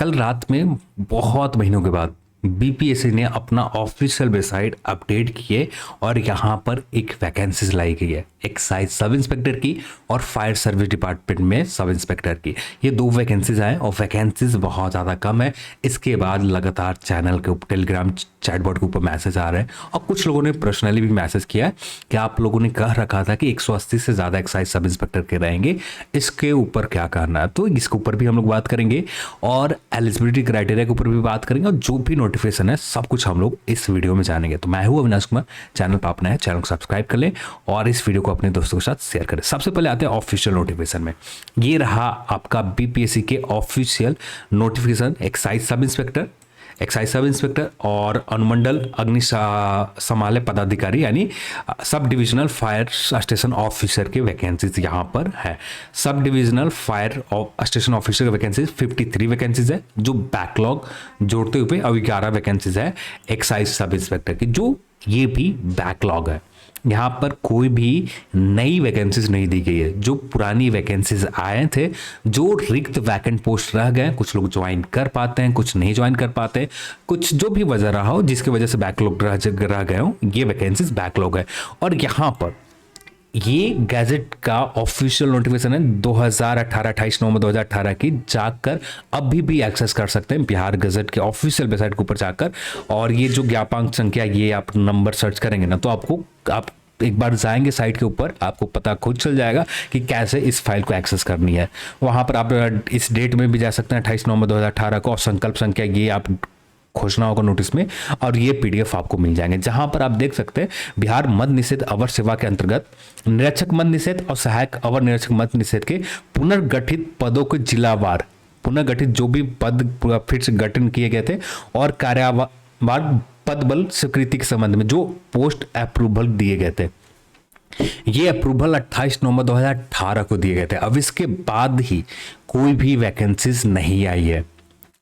कल रात में बहुत महीनों के बाद बीपीएससी ने अपना ऑफिशियल वेबसाइट अपडेट किए और यहाँ पर एक वैकेंसीज लाई गई है, एक्साइज सब इंस्पेक्टर की और फायर सर्विस डिपार्टमेंट में सब इंस्पेक्टर की। ये दो वैकेंसीज आए और वैकेंसीज बहुत ज़्यादा कम है। इसके बाद लगातार चैनल के ऊपर, टेलीग्राम चैटबॉट के ऊपर मैसेज आ रहे हैं और कुछ लोगों ने पर्सनली भी मैसेज किया है कि आप लोगों ने कह रखा था कि 180 से ज़्यादा एक्साइज सब इंस्पेक्टर के रहेंगे, इसके ऊपर क्या करना है। तो इसके ऊपर भी हम लोग बात करेंगे और एलिजिबिलिटी क्राइटेरिया के ऊपर भी बात करेंगे और जो भी नोटिफिकेशन है सब कुछ हम लोग इस वीडियो में जानेंगे। तो मैं हूं अविनाश कुमार, चैनल पर अपना है, चैनल को सब्सक्राइब कर लें और इस वीडियो को अपने दोस्तों के साथ शेयर करें। सबसे पहले आते हैं ऑफिशियल नोटिफिकेशन में। ये रहा आपका बीपीएससी के official notification, excise sub inspector और अनुमंडल अग्निशमन पदाधिकारी यानी sub divisional fire station officer के वैकेंसीज यहाँ पर है। Sub divisional fire station officer की वैकेंसीज 53 वैकेंसीज है जो बैकलॉग जोड़ते हुए, और 11 वैकेंसीज है एक्साइज सब इंस्पेक्टर की, जो ये भी बैकलॉग है। यहाँ पर कोई भी नई वैकेंसीज नहीं दी गई है। जो पुरानी वैकेंसीज आए थे, जो रिक्त वैकेंट पोस्ट रह गए, कुछ लोग ज्वाइन कर पाते हैं, कुछ नहीं ज्वाइन कर पाते, कुछ जो भी वजह रहा हो जिसकी वजह से बैकलॉग रह गए हो, ये वैकेंसीज बैकलॉग है। और यहाँ पर ये गैजेट का ऑफिशियल नोटिफिकेशन है 2018-28 नवंबर 2018 की, जाकर अभी भी एक्सेस कर सकते हैं बिहार गजट के ऑफिशियल वेबसाइट के ऊपर जाकर। और ये जो ज्ञापांक संख्या, ये आप नंबर सर्च करेंगे ना, तो आप एक बार जाएंगे साइट के ऊपर, आपको पता खुद चल जाएगा कि कैसे इस फाइल को एक्सेस करनी है। वहाँ पर आप इस डेट में भी जा सकते हैं 28 नवंबर 2018 को, और संकल्प संख्या ये आप खोजना होगा नोटिस में, और ये पीडीएफ आपको मिल जाएंगे, जहां पर आप देख सकते हैं बिहार मद्य निषेध अवर सेवा के अंतर्गत निरीक्षक मद्य निषेध और सहायक अवर निरीक्षक मद्य निषेध के पुनर्गठित पदों के जिलावार पुनर्गठित जो भी पद फिर से गठन किए गए थे और कार्यावार पद बल स्वीकृति के संबंध में जो पोस्ट अप्रूवल दिए गए थे, ये अप्रूवल 28 नवंबर 2018 को दिए गए थे। अब इसके बाद ही कोई भी वैकेंसीज नहीं आई है।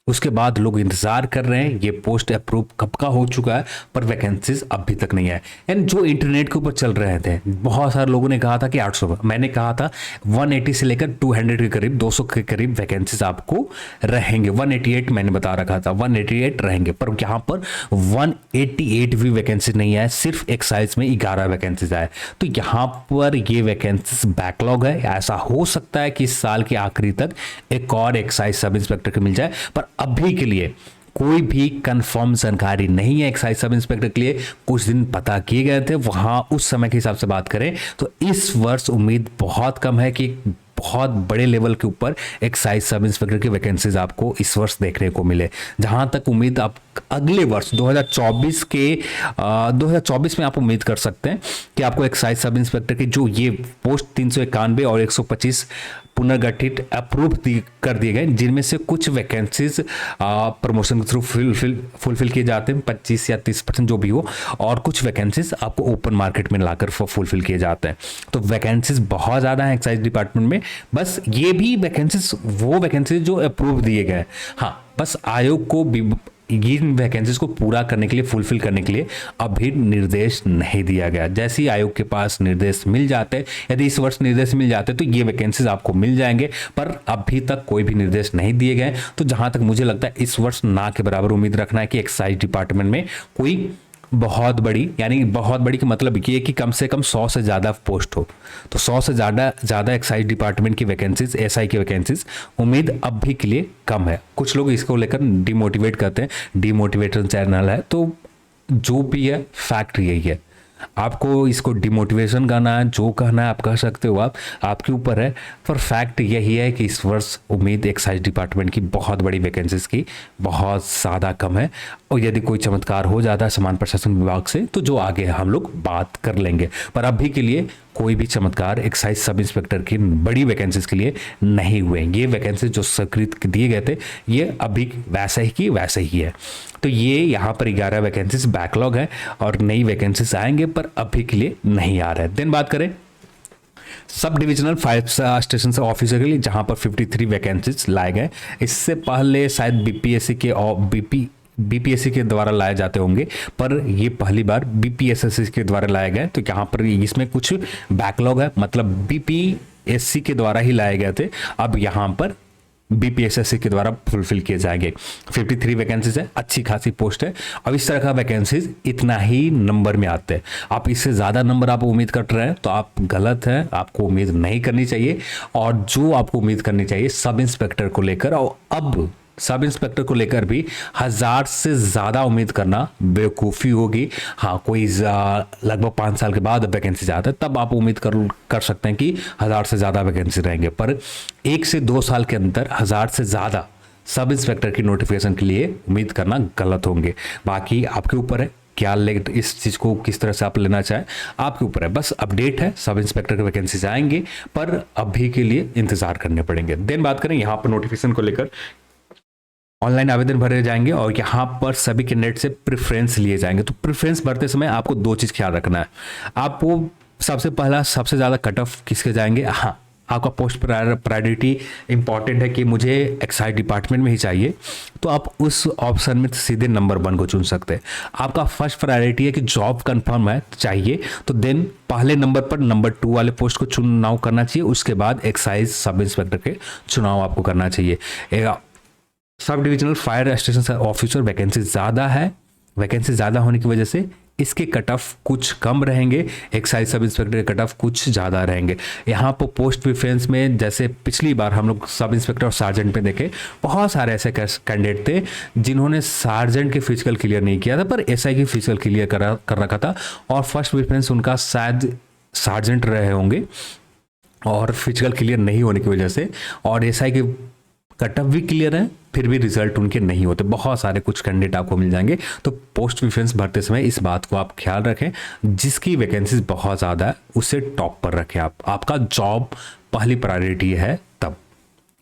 उसके बाद लोग इंतजार कर रहे हैं, ये पोस्ट अप्रूव कब का हो चुका है पर वैकेंसीज अभी तक नहीं है। एंड जो इंटरनेट के ऊपर चल रहे थे, बहुत सारे लोगों ने कहा था कि 800, मैंने कहा था 180 से लेकर 200 के करीब, 200 के करीब वैकेंसीज आपको रहेंगे। 188 मैंने बता रखा था, 188 रहेंगे, पर यहाँ पर 188 भी वैकेंसी नहीं है, सिर्फ एक्साइज में 11 वैकेंसीज आए। तो यहाँ पर ये वैकेंसीज बैकलॉग है। ऐसा हो सकता है कि इस साल के आखिरी तक एक और एक्साइज सब इंस्पेक्टर को मिल जाए, पर अभी के लिए कोई भी कंफर्म जानकारी नहीं है एक्साइज सब इंस्पेक्टर के लिए। कुछ दिन पता किए गए थे, वहां उस समय के हिसाब से बात करें तो इस वर्ष उम्मीद बहुत कम है कि बहुत बड़े लेवल के ऊपर एक्साइज सब इंस्पेक्टर की वैकेंसीज आपको इस वर्ष देखने को मिले। जहां तक उम्मीद आप अगले वर्ष 2024 में आप उम्मीद कर सकते हैं कि आपको एक्साइज सब इंस्पेक्टर की जो ये पोस्ट 391 और 125 पुनर्गठित अप्रूव कर दिए गए, जिनमें से कुछ वैकेंसीज प्रमोशन के थ्रू फुलफिल किए जाते हैं, 25 या 30% जो भी हो, और कुछ वैकेंसीज आपको ओपन मार्केट में लाकर फुलफिल किए जाते हैं। तो वैकेंसीज बहुत ज़्यादा हैं एक्साइज डिपार्टमेंट में। बस ये भी वैकेंसीज वो वैकेंसीज जो अप्रूव दिए गए, हाँ, बस आयोग को इन वैकेंसीज को पूरा करने के लिए, फुलफिल करने के लिए अभी निर्देश नहीं दिया गया। जैसे ही आयोग के पास निर्देश मिल जाते, यदि इस वर्ष निर्देश मिल जाते तो ये वैकेंसीज आपको मिल जाएंगे, पर अभी तक कोई भी निर्देश नहीं दिए गए। तो जहां तक मुझे लगता है इस वर्ष ना के बराबर उम्मीद रखना है कि एक्साइज डिपार्टमेंट में कोई बहुत बड़ी, यानी बहुत बड़ी का मतलब ये कि कम से कम 100 से ज़्यादा पोस्ट हो। तो 100 से ज़्यादा एक्साइज डिपार्टमेंट की वैकेंसीज, एसआई की वैकेंसीज उम्मीद अभी के लिए कम है। कुछ लोग इसको लेकर डिमोटिवेट करते हैं, डिमोटिवेटर चैनल है, तो जो भी है फैक्ट यही है। आपको इसको डिमोटिवेशन करना है, जो कहना है आप कह सकते हो, आपके ऊपर है, पर फैक्ट यही है कि इस वर्ष उम्मीद एक्साइज डिपार्टमेंट की बहुत बड़ी वैकेंसीज की बहुत ज़्यादा कम है। और यदि कोई चमत्कार हो जाता है समान प्रशासन विभाग से तो जो आगे हम लोग बात कर लेंगे, पर अभी के लिए कोई भी चमत्कार एक्साइज सब इंस्पेक्टर की बड़ी वैकेंसीज के लिए नहीं हुए। ये वैकेंसीज जो स्वीकृत दिए गए थे ये अभी वैसे ही है। तो ये यहाँ पर 11 वैकेंसीज बैकलॉग है और नई वैकेंसीज आएंगे, पर अभी के लिए नहीं आ रहा है। देन बात करें सब डिविजनल फायर स्टेशन से ऑफिसर के लिए, जहां पर 53 वैकेंसीज लाए गए। इससे पहले शायद बीपीएससी के द्वारा लाए जाते होंगे, पर ये पहली बार बीपीएसएससी के द्वारा लाए गए। तो यहाँ पर इसमें कुछ बैकलॉग है, मतलब बीपीएससी के द्वारा ही लाए गए थे। अब यहाँ पर बीपीएसएससी के द्वारा फुलफिल किए जाएंगे। 53 वैकेंसीज है, अच्छी खासी पोस्ट है। अब इस तरह का वैकेंसीज इतना ही नंबर में आते हैं। आप इससे ज़्यादा नंबर आप उम्मीद कर रहे हैं तो आप गलत हैं, आपको उम्मीद नहीं करनी चाहिए। और जो आपको उम्मीद करनी चाहिए सब इंस्पेक्टर को लेकर, और अब सब इंस्पेक्टर को लेकर भी 1000 से ज़्यादा उम्मीद करना बेवकूफ़ी होगी। हाँ, कोई लगभग 5 साल के बाद वैकेंसी जाता है तब आप उम्मीद कर सकते हैं कि 1000 से ज़्यादा वैकेंसी रहेंगे, पर 1 से 2 साल के अंदर 1000 से ज़्यादा सब इंस्पेक्टर की नोटिफिकेशन के लिए उम्मीद करना गलत होंगे। बाकी आपके ऊपर है क्या इस चीज़ को किस तरह से आप लेना चाहें, आपके ऊपर है। बस अपडेट है, सब इंस्पेक्टर के वैकेंसीज आएंगे, पर अभी के लिए इंतजार करने पड़ेंगे। देन बात करें यहाँ पर नोटिफिकेशन को लेकर, ऑनलाइन आवेदन भरे जाएंगे और यहाँ पर सभी कैंडिडेट से प्रेफरेंस लिए जाएंगे। तो प्रेफरेंस भरते समय आपको 2 चीज़ ख्याल रखना है। आपको सबसे पहला सबसे ज़्यादा कट ऑफ किसके जाएंगे, हाँ आपका पोस्ट प्रायोरिटी इंपॉर्टेंट है कि मुझे एक्साइज डिपार्टमेंट में ही चाहिए, तो आप उस ऑप्शन में सीधे नंबर 1 को चुन सकते हैं। आपका फर्स्ट प्रायोरिटी है कि जॉब कंफर्म है चाहिए, तो देन पहले नंबर पर नंबर 2 वाले पोस्ट को चुनाव करना चाहिए। उसके बाद एक्साइज सब इंस्पेक्टर के चुनाव आपको करना चाहिए। Sub divisional fire station officer vacancy ज़्यादा है, वैकेंसी ज़्यादा होने की वजह से इसके कट ऑफ कुछ कम रहेंगे, एक्साइज सब इंस्पेक्टर के कट ऑफ कुछ ज़्यादा रहेंगे। यहाँ पर पोस्ट प्रेफरेंस में जैसे पिछली बार हम लोग सब इंस्पेक्टर और सार्जेंट पे देखे, बहुत सारे ऐसे कैंडिडेट थे जिन्होंने सार्जेंट के फिजिकल क्लियर नहीं किया था पर एसआई की फिजिकल क्लियर कर रखा था, और फर्स्ट प्रेफरेंस उनका शायद सार्जेंट रहे होंगे, और फिजिकल क्लियर नहीं होने की वजह से और एसआई के कट ऑफ भी क्लियर है फिर भी रिजल्ट उनके नहीं होते। बहुत सारे कुछ कैंडिडेट आपको मिल जाएंगे। तो पोस्ट प्रेफरेंस भरते समय इस बात को आप ख्याल रखें, जिसकी वैकेंसीज बहुत ज़्यादा है उसे टॉप पर रखें। आपका जॉब पहली प्रायोरिटी है। तब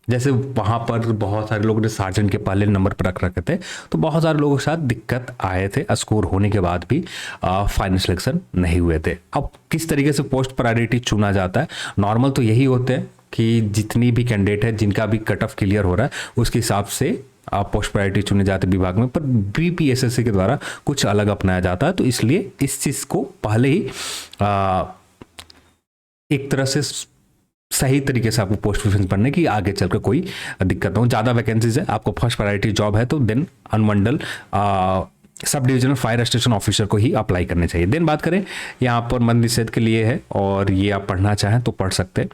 जैसे वहाँ पर बहुत सारे लोगों ने सार्जेंट के पहले नंबर पर रख रखे थे, तो बहुत सारे लोगों के साथ दिक्कत आए थे, स्कोर होने के बाद भी फाइनल सिलेक्शन नहीं हुए थे। अब किस तरीके से पोस्ट प्रायोरिटी चुना जाता है, नॉर्मल तो यही होते हैं कि जितनी भी कैंडिडेट है जिनका भी कट ऑफ क्लियर हो रहा है उसके हिसाब से आप पोस्ट प्रायोरिटी चुने जाते हैं विभाग में, पर बीपीएसएससी के द्वारा कुछ अलग अपनाया जाता है। तो इसलिए इस चीज़ को पहले ही एक तरह से सही तरीके से आपको पोस्ट प्रेफरेंस पढ़ने की आगे चलकर कोई दिक्कत ना हो। ज़्यादा वैकेंसीज है, आपको फर्स्ट प्रायोरिटी जॉब है तो देन अनुमंडल sub divisional fire station officer को ही अप्लाई करने चाहिए। देन बात करें यहाँ पर मद निषेध के लिए है, और ये आप पढ़ना चाहें तो पढ़ सकते हैं।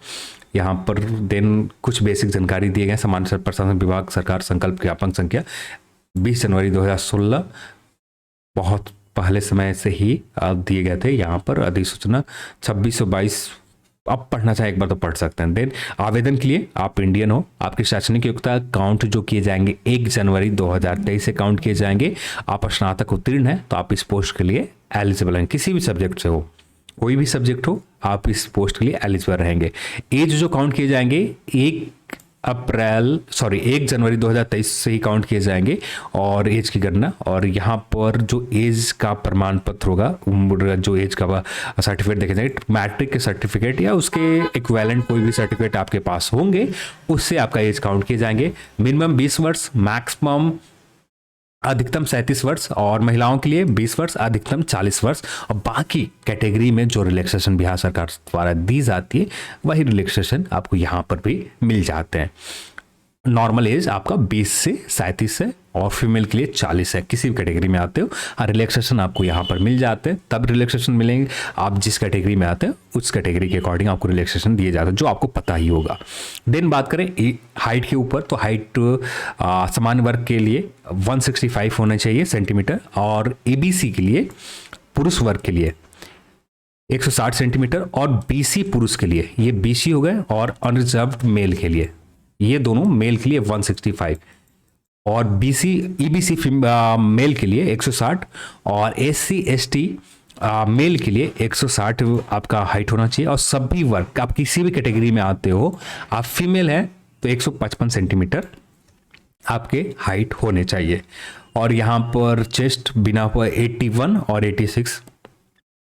यहाँ पर देन कुछ बेसिक जानकारी दिए गए। सामान्य प्रशासन विभाग सरकार संकल्प ज्ञापन संख्या 20 जनवरी 2016 बहुत पहले समय से ही दिए गए थे। यहाँ पर अधिसूचना 2622 आप पढ़ना चाहे एक बार तो पढ़ सकते हैं। देन आवेदन के लिए आप इंडियन हो, आपकी शैक्षणिक योग्यता काउंट जो किए जाएंगे 1 जनवरी 2023 से काउंट किए जाएंगे। आप स्नातक उत्तीर्ण हैं तो आप इस पोस्ट के लिए एलिजिबल हैं, किसी भी सब्जेक्ट से हो, कोई भी सब्जेक्ट हो आप इस पोस्ट के लिए एलिजिबल रहेंगे। एज जो काउंट किए जाएंगे 1 जनवरी 2023 से ही काउंट किए जाएंगे और एज की गणना। और यहाँ पर जो एज का प्रमाण पत्र होगा, जो एज का सर्टिफिकेट देखे जाएंगे, मैट्रिक के सर्टिफिकेट या उसके इक्विवेलेंट कोई भी सर्टिफिकेट आपके पास होंगे उससे आपका एज काउंट किए जाएंगे। मिनिमम 20 वर्ष, मैक्सिमम अधिकतम 37 वर्ष, और महिलाओं के लिए 20 वर्ष, अधिकतम 40 वर्ष। और बाकी कैटेगरी में जो रिलैक्सेशन बिहार सरकार द्वारा दी जाती है वही रिलैक्सेशन आपको यहाँ पर भी मिल जाते हैं। नॉर्मल एज आपका 20 से 37 है और फीमेल के लिए 40 है, किसी भी कैटेगरी में आते हो। रिलैक्सेशन आपको यहाँ पर मिल जाते हैं, तब रिलैक्सेशन मिलेंगे आप जिस कैटेगरी में आते हैं उस कैटेगरी के अकॉर्डिंग आपको रिलैक्सेशन दिए जाते हैं, जो आपको पता ही होगा। देन बात करें हाइट के ऊपर, तो हाइट सामान्य वर्ग के लिए 165 होना चाहिए सेंटीमीटर, और एबीसी के लिए पुरुष वर्ग के लिए 160 सेंटीमीटर, और बीसी पुरुष के लिए, ये बीसी हो गए, और अनरिजर्व्ड मेल के लिए ये दोनों मेल के लिए 165, और बीसी ईबीसी मेल के लिए 160, और एससी एसटी मेल के लिए 160 आपका हाइट होना चाहिए। और सभी वर्ग आप किसी भी कैटेगरी में आते हो, आप फीमेल हैं तो 155 सेंटीमीटर आपके हाइट होने चाहिए। और यहाँ पर चेस्ट बिना 81 और 86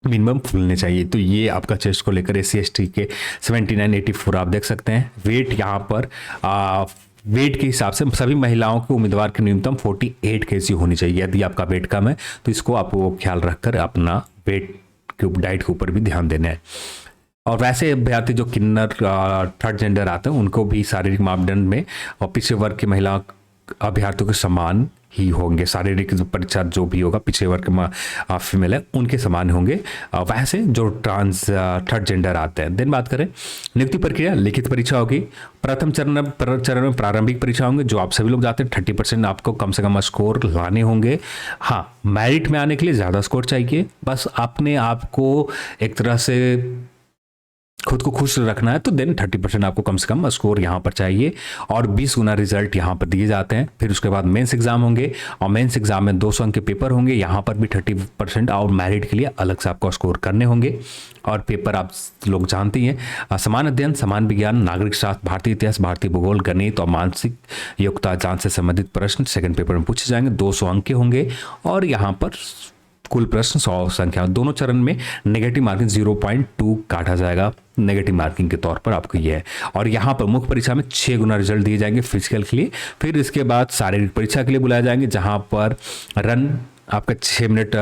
मिनिमम फूलने चाहिए। तो ये आपका चेस्ट को लेकर एससी एसटी के 79, 84 आप देख सकते हैं। वेट यहाँ पर वेट के हिसाब से सभी महिलाओं के उम्मीदवार की न्यूनतम 48 kg होनी चाहिए। यदि आपका वेट कम है तो इसको आपको ख्याल रखकर अपना वेट के डाइट के ऊपर भी ध्यान देना है। और वैसे अभ्यर्थी जो किन्नर थर्ड जेंडर आते हैं उनको भी शारीरिक मापदंड में और पिछड़े वर्ग की महिला अभ्यर्थियों के समान ही होंगे। शारीरिक जो परीक्षा जो भी होगा पिछड़े वर्ग के फीमेल है उनके समान होंगे वैसे जो ट्रांस थर्ड जेंडर आते हैं। देन बात करें नियुक्ति प्रक्रिया, लिखित परीक्षा होगी। प्रथम चरण में प्रारंभिक परीक्षा होंगे जो आप सभी लोग जाते हैं। 30% आपको कम से कम स्कोर लाने होंगे। हाँ, मेरिट में आने के लिए ज़्यादा स्कोर चाहिए। बस अपने आप को एक तरह से खुद को खुश रखना है तो देन 30% आपको कम से कम स्कोर यहाँ पर चाहिए और 20 गुना रिजल्ट यहाँ पर दिए जाते हैं। फिर उसके बाद मेंस एग्जाम होंगे और मेंस एग्जाम में 200 अंक के पेपर होंगे। यहाँ पर भी 30% और मेरिट के लिए अलग से आपको स्कोर करने होंगे। और पेपर आप लोग जानते ही हैं, समान अध्ययन, समान विज्ञान, नागरिक शास्त्र, भारतीय इतिहास, भारतीय भूगोल, गणित और मानसिक योग्यता जांच से संबंधित प्रश्न सेकंड पेपर में पूछे जाएंगे। 200 अंक के होंगे और यहाँ पर कुल प्रश्न 100 संख्या। दोनों चरण में नेगेटिव मार्किंग 0.2 काटा जाएगा नेगेटिव मार्किंग के तौर पर आपको ये है। और यहाँ पर मुख्य परीक्षा में 6 गुना रिजल्ट दिए जाएंगे फिजिकल के लिए। फिर इसके बाद शारीरिक परीक्षा के लिए बुलाया जाएंगे जहाँ पर रन आपका 6 मिनट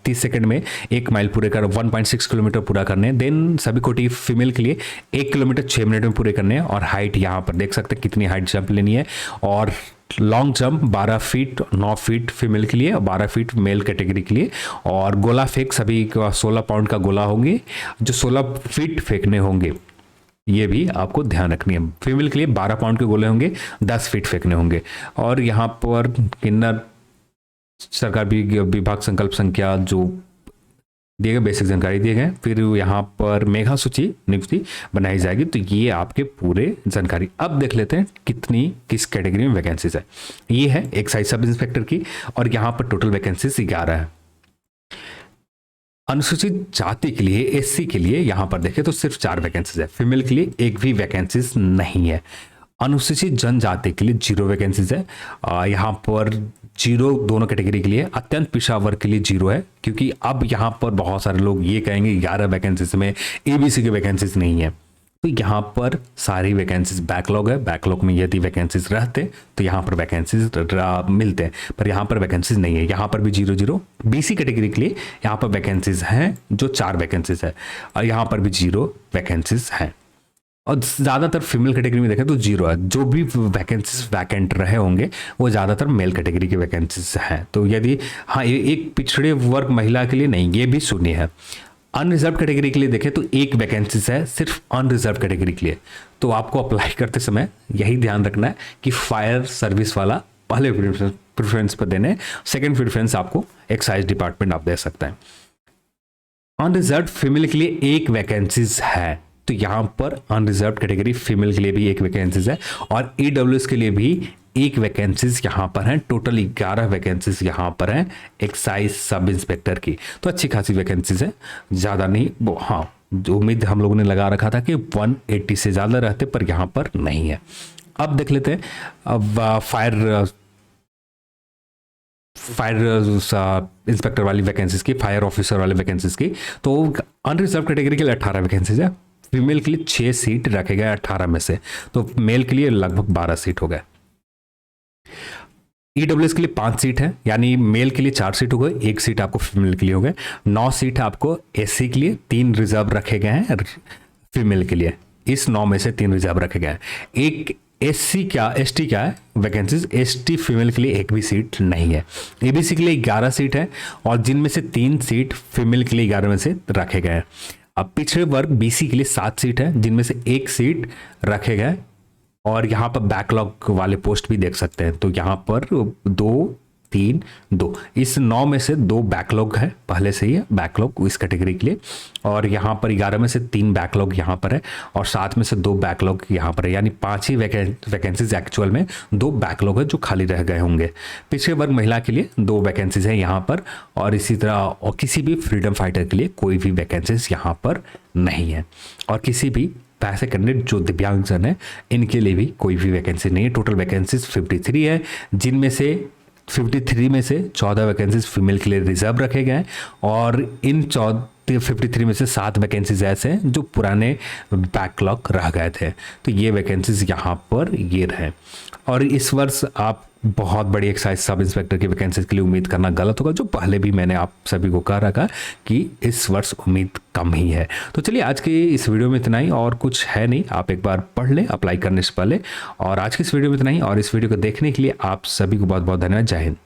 30 सेकंड में 1 माइल पूरे कर 1.6 किलोमीटर पूरा करने। देन सभी कोटि फीमेल के लिए 1 किलोमीटर 6 मिनट में पूरे करने। और हाइट यहाँ पर देख सकते हैं कितनी हाइट जंप लेनी है। और long jump 12 feet 9 feet female के लिए और 12 फीट मेल कैटेगरी के लिए। और गोला फेंक सभी का 16 पाउंड का गोला होंगे जो 16 फीट फेंकने होंगे। ये भी आपको ध्यान रखनी है। फीमेल के लिए 12 पाउंड के गोले होंगे, 10 फीट फेंकने होंगे। और यहाँ पर किन्नर सरकार विभाग संकल्प संख्या जो दिए गए बेसिक जानकारी दिए गए। फिर यहाँ पर मेघा सूची नियुक्ति बनाई जाएगी। तो ये आपके पूरे जानकारी। अब देख लेते हैं किस कैटेगरी में वैकेंसीज है। ये है एक्साइज सब इंस्पेक्टर की और यहाँ पर टोटल वैकेंसीज 11 है। अनुसूचित जाति के लिए एससी के लिए यहाँ पर देखें तो सिर्फ 4 वैकेंसीज है। फीमेल के लिए एक भी वैकेंसीज नहीं है। अनुसूचित जनजाति के लिए 0 वैकेंसीज है। यहाँ पर 0 दोनों कैटेगरी के लिए। अत्यंत पिछड़ा वर्ग के लिए 0 है क्योंकि अब यहाँ पर बहुत सारे लोग ये कहेंगे 11 वैकेंसीज में एबीसी की वैकेंसीज नहीं है। तो यहाँ पर सारी वैकेंसीज बैकलॉग है। बैकलॉग में यदि वैकेंसीज रहते तो यहाँ पर वैकेंसीज मिलते हैं, पर यहाँ पर वैकेंसीज नहीं है। यहाँ पर भी 0 बीसी कैटेगरी के लिए यहाँ पर वैकेंसीज हैं जो 4 वैकेंसीज है और यहाँ पर भी 0 वैकेंसीज हैं। और ज़्यादातर फीमेल कैटेगरी में देखें तो 0 है। जो भी वैकेंसीज वैकेंट रहे होंगे वो ज़्यादातर मेल कैटेगरी के वैकेंसीज हैं। तो यदि हाँ एक पिछड़े वर्ग महिला के लिए नहीं, ये भी शून्य है। अनरिजर्व कैटेगरी के लिए देखें तो 1 वैकेंसीज है सिर्फ अनरिजर्व कैटेगरी के लिए। तो आपको अप्लाई करते समय यही ध्यान रखना है कि फायर सर्विस वाला पहले प्रेफरेंस पर देने, सेकेंड प्रेफरेंस आपको एक्साइज डिपार्टमेंट आप दे सकते हैं। अनरिजर्व फीमेल के लिए 1 वैकेंसीज है। तो यहाँ पर अनरिजर्व कैटेगरी फीमेल के लिए भी 1 वैकेंसीज है और ईडब्ल्यूएस के लिए भी 1 वैकेंसीज यहाँ पर हैं। टोटल 11 वैकेंसीज यहाँ पर हैं एक्साइज सब इंस्पेक्टर की। तो अच्छी खासी वैकेंसीज है, ज़्यादा नहीं। हाँ, जो उम्मीद हम लोगों ने लगा रखा था कि 180 से ज़्यादा रहते, पर यहाँ पर नहीं है। अब देख लेते हैं अब फायर इंस्पेक्टर वाली वैकेंसीज की, फायर ऑफिसर वाली वैकेंसीज की। तो अनरिजर्व कैटेगरी के लिए 18 वैकेंसीज है। फीमेल के लिए 6 सीट रखे गए 18 में से। तो मेल के लिए लगभग 12 सीट हो गए। ईडब्ल्यूएस के लिए 5 सीट है, यानी मेल के लिए 4 सीट हो गए, 1 सीट आपको फीमेल के लिए हो गए। 9 सीट है आपको एससी के लिए, 3 रिजर्व रखे गए हैं फीमेल के लिए। इस 9 में से 3 रिजर्व रखे गए हैं। एक एससी क्या एसटी क्या है वैकेंसीज, एसटी फीमेल के लिए 1 भी सीट नहीं है। एबीसी के लिए 11 सीट है और जिनमें से 3 सीट फीमेल के लिए 11 में से रखे गए हैं। अब पिछड़े वर्ग बीसी के लिए 7 सीट है जिनमें से 1 सीट रखे गए और यहाँ पर बैकलॉग वाले पोस्ट भी देख सकते हैं। तो यहाँ पर 2 3 2 इस 9 में से 2 बैकलॉग है, पहले से ही है बैकलॉग इस कैटेगरी के लिए। और यहाँ पर 11 में से 3 बैकलॉग यहाँ पर है और 7 में से 2 बैकलॉग यहाँ पर है, यानी 5 ही वैकेंसीज एक्चुअल में 2 बैकलॉग है जो खाली रह गए होंगे। पिछड़े वर्ग महिला के लिए 2 वैकेंसीज है यहाँ पर और इसी तरह और किसी भी फ्रीडम फाइटर के लिए कोई भी वैकेंसीज यहाँ पर नहीं है। और किसी भी पैसे कैंडिडेट जो दिव्यांगजन है इनके लिए भी कोई भी वैकेंसी नहीं है। टोटल वैकेंसीज 53 है, जिनमें से 53 में से 14 वैकेंसीज फीमेल के लिए रिजर्व रखे गए हैं और इन 53 में से 7 वैकेंसीज ऐसे हैं जो पुराने बैकलॉग रह गए थे। तो ये वैकेंसीज यहाँ पर ये रहे। और इस वर्ष आप बहुत बड़ी एक्साइज सब इंस्पेक्टर की वैकेंसीज के लिए उम्मीद करना गलत होगा, जो पहले भी मैंने आप सभी को कह रखा कि इस वर्ष उम्मीद कम ही है। तो चलिए आज की इस वीडियो में इतना ही, और कुछ है नहीं, आप एक बार पढ़ लें अप्लाई करने से पहले। और आज की इस वीडियो में इतना ही, और इस वीडियो को देखने के लिए आप सभी को बहुत बहुत धन्यवाद। जय हिंद।